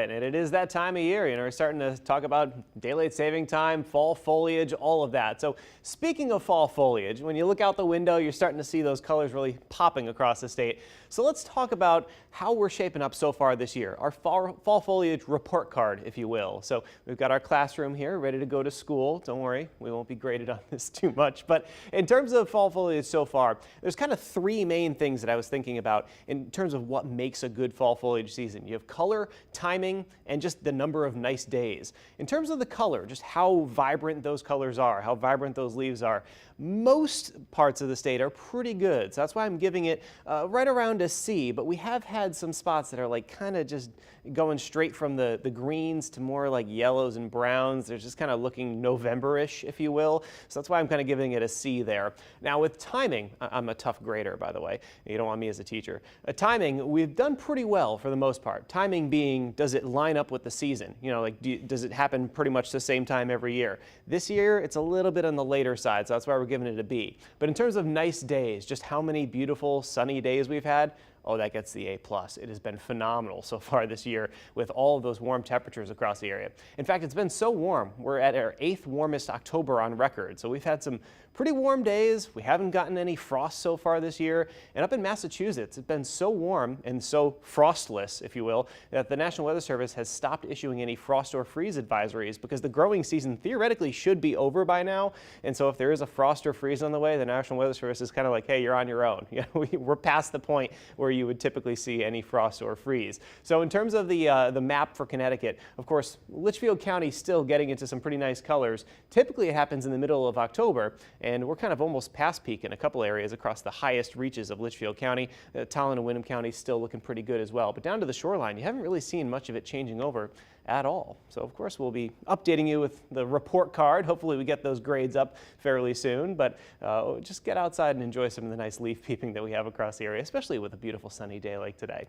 it, and it is that time of year. We're starting to talk about daylight saving time, fall foliage, all of that. So speaking of fall foliage, when you look out the window, you're starting to see those colors really popping across the state. So let's talk about how we're shaping up so far this year, our fall foliage report card, if you will. So we've got our classroom here ready to go to school. Don't worry, we won't be graded on this too much. But in terms of fall foliage so far, there's kind of three main things that I was thinking about in terms of what makes a good fall foliage season. You have color, timing, and just the number of nice days. In terms of the color, just how vibrant those colors are, how vibrant those leaves are, most parts of the state are pretty good. So that's why I'm giving it right around a C, but we have had some spots that are like kind of just going straight from the greens to more like yellows and browns. They're just kind of looking November-ish, if you will. So that's why I'm kind of giving it a C there. Now with timing, I'm a tough grader, by the way. You don't want me as a teacher. Timing, we've done pretty well for the most part. Timing being, does it line up with the season? You know, like does it happen pretty much the same time every year? This year, it's a little bit on the later side, so that's why we're giving it a B. But in terms of nice days, just how many beautiful sunny days we've had, oh, that gets the A+. It has been phenomenal so far this year with all of those warm temperatures across the area. In fact, it's been so warm, we're at our 8th warmest October on record. So we've had some pretty warm days. We haven't gotten any frost so far this year. And up in Massachusetts, it's been so warm and so frostless, if you will, that the National Weather Service has stopped issuing any frost or freeze advisories because the growing season theoretically should be over by now. And so if there is a frost or freeze on the way, the National Weather Service is kind of like, hey, you're on your own. We're past the point where you would typically see any frost or freeze. So in terms of the map for Connecticut, of course, Litchfield County is still getting into some pretty nice colors. Typically it happens in the middle of October, and we're kind of almost past peak in a couple areas across the highest reaches of Litchfield County. Talon and Windham County still looking pretty good as well. But down to the shoreline, you haven't really seen much of it changing over at all. So of course we'll be updating you with the report card. Hopefully we get those grades up fairly soon, but just get outside and enjoy some of the nice leaf peeping that we have across the area, especially with a beautiful sunny day like today.